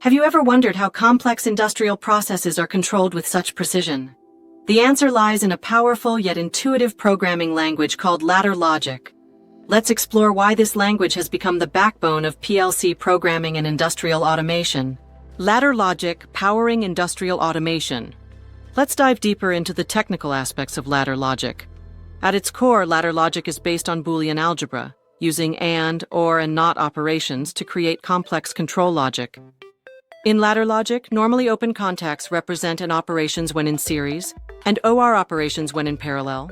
Have you ever wondered how complex industrial processes are controlled with such precision? The answer lies in a powerful yet intuitive programming language called ladder logic. Let's explore why this language has become the backbone of PLC programming and industrial automation. Ladder logic powering industrial automation. Let's dive deeper into the technical aspects of ladder logic. At its core, ladder logic is based on Boolean algebra, using and, or, and not operations to create complex control logic. In ladder logic, normally open contacts represent an operations when in series, and OR operations when in parallel.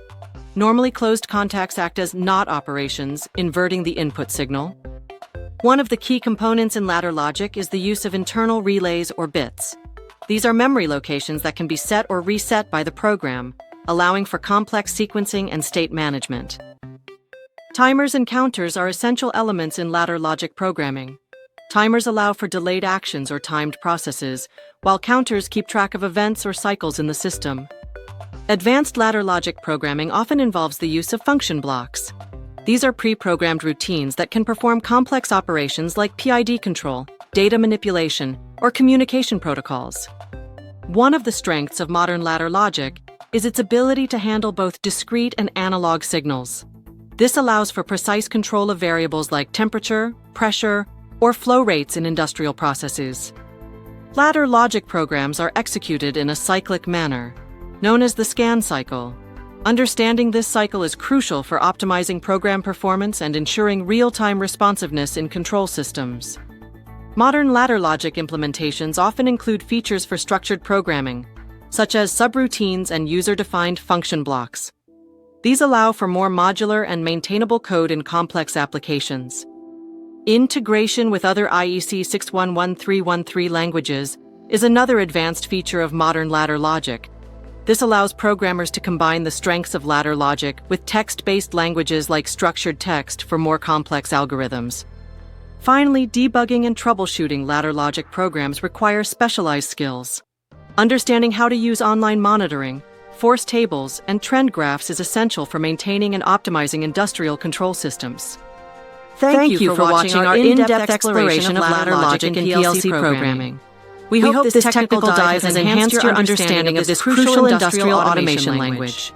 Normally closed contacts act as not operations, inverting the input signal. One of the key components in ladder logic is the use of internal relays or bits. These are memory locations that can be set or reset by the program, allowing for complex sequencing and state management. Timers and counters are essential elements in ladder logic programming. Timers allow for delayed actions or timed processes, while counters keep track of events or cycles in the system. Advanced ladder logic programming often involves the use of function blocks. These are pre-programmed routines that can perform complex operations like PID control, data manipulation, or communication protocols. One of the strengths of modern ladder logic is its ability to handle both discrete and analog signals. This allows for precise control of variables like temperature, pressure, or flow rates in industrial processes. Ladder logic programs are executed in a cyclic manner, known as the scan cycle. Understanding this cycle is crucial for optimizing program performance and ensuring real-time responsiveness in control systems. Modern ladder logic implementations often include features for structured programming, such as subroutines and user-defined function blocks. These allow for more modular and maintainable code in complex applications. Integration with other IEC 611313 languages is another advanced feature of modern ladder logic. This allows programmers to combine the strengths of ladder logic with text-based languages like structured text for more complex algorithms. Finally, debugging and troubleshooting ladder logic programs require specialized skills. Understanding how to use online monitoring, force tables, and trend graphs is essential for maintaining and optimizing industrial control systems. Thank you for watching our in-depth exploration of ladder logic and PLC programming. We hope this technical dive has enhanced your understanding of this crucial industrial automation language.